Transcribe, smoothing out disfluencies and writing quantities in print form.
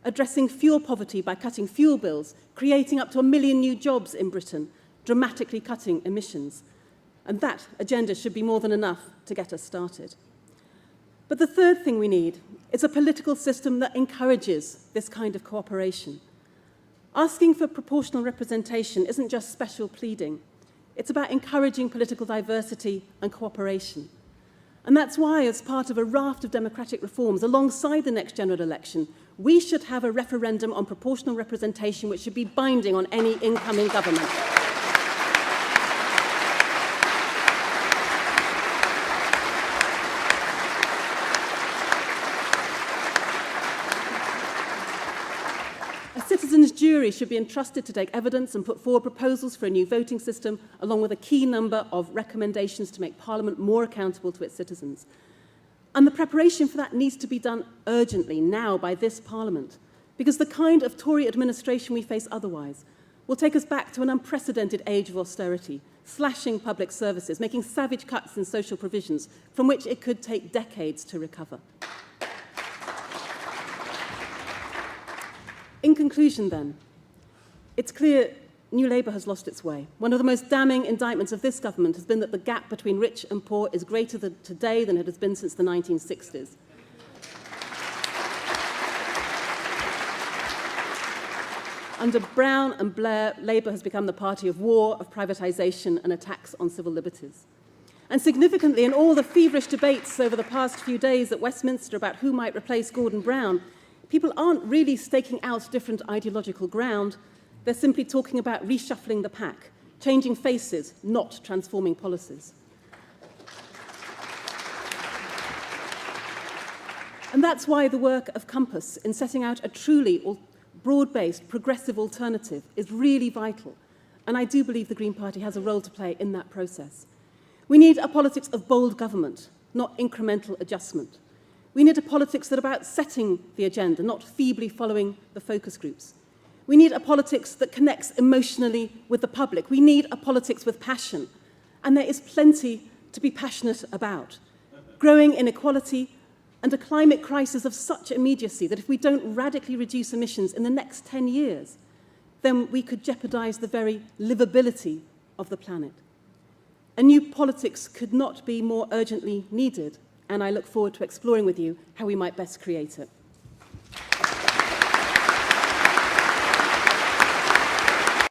addressing fuel poverty by cutting fuel bills, creating up to 1 million new jobs in Britain, dramatically cutting emissions. And that agenda should be more than enough to get us started. But the third thing we need is a political system that encourages this kind of cooperation. Asking for proportional representation isn't just special pleading. It's about encouraging political diversity and cooperation. And that's why, as part of a raft of democratic reforms, alongside the next general election, we should have a referendum on proportional representation which should be binding on any incoming government. A citizens' jury should be entrusted to take evidence and put forward proposals for a new voting system, along with a key number of recommendations to make Parliament more accountable to its citizens. And the preparation for that needs to be done urgently, now, by this Parliament, because the kind of Tory administration we face otherwise will take us back to an unprecedented age of austerity, slashing public services, making savage cuts in social provisions, from which it could take decades to recover. In conclusion, then, it's clear New Labour has lost its way. One of the most damning indictments of this government has been that the gap between rich and poor is greater today than it has been since the 1960s. Under Brown and Blair, Labour has become the party of war, of privatisation and attacks on civil liberties. And significantly, in all the feverish debates over the past few days at Westminster about who might replace Gordon Brown, people aren't really staking out different ideological ground. They're simply talking about reshuffling the pack, changing faces, not transforming policies. And that's why the work of Compass in setting out a truly broad-based, progressive alternative is really vital. And I do believe the Green Party has a role to play in that process. We need a politics of bold government, not incremental adjustment. We need a politics that is about setting the agenda, not feebly following the focus groups. We need a politics that connects emotionally with the public. We need a politics with passion. And there is plenty to be passionate about. Growing inequality and a climate crisis of such immediacy that if we don't radically reduce emissions in the next 10 years, then we could jeopardize the very livability of the planet. A new politics could not be more urgently needed, and I look forward to exploring with you how we might best create it.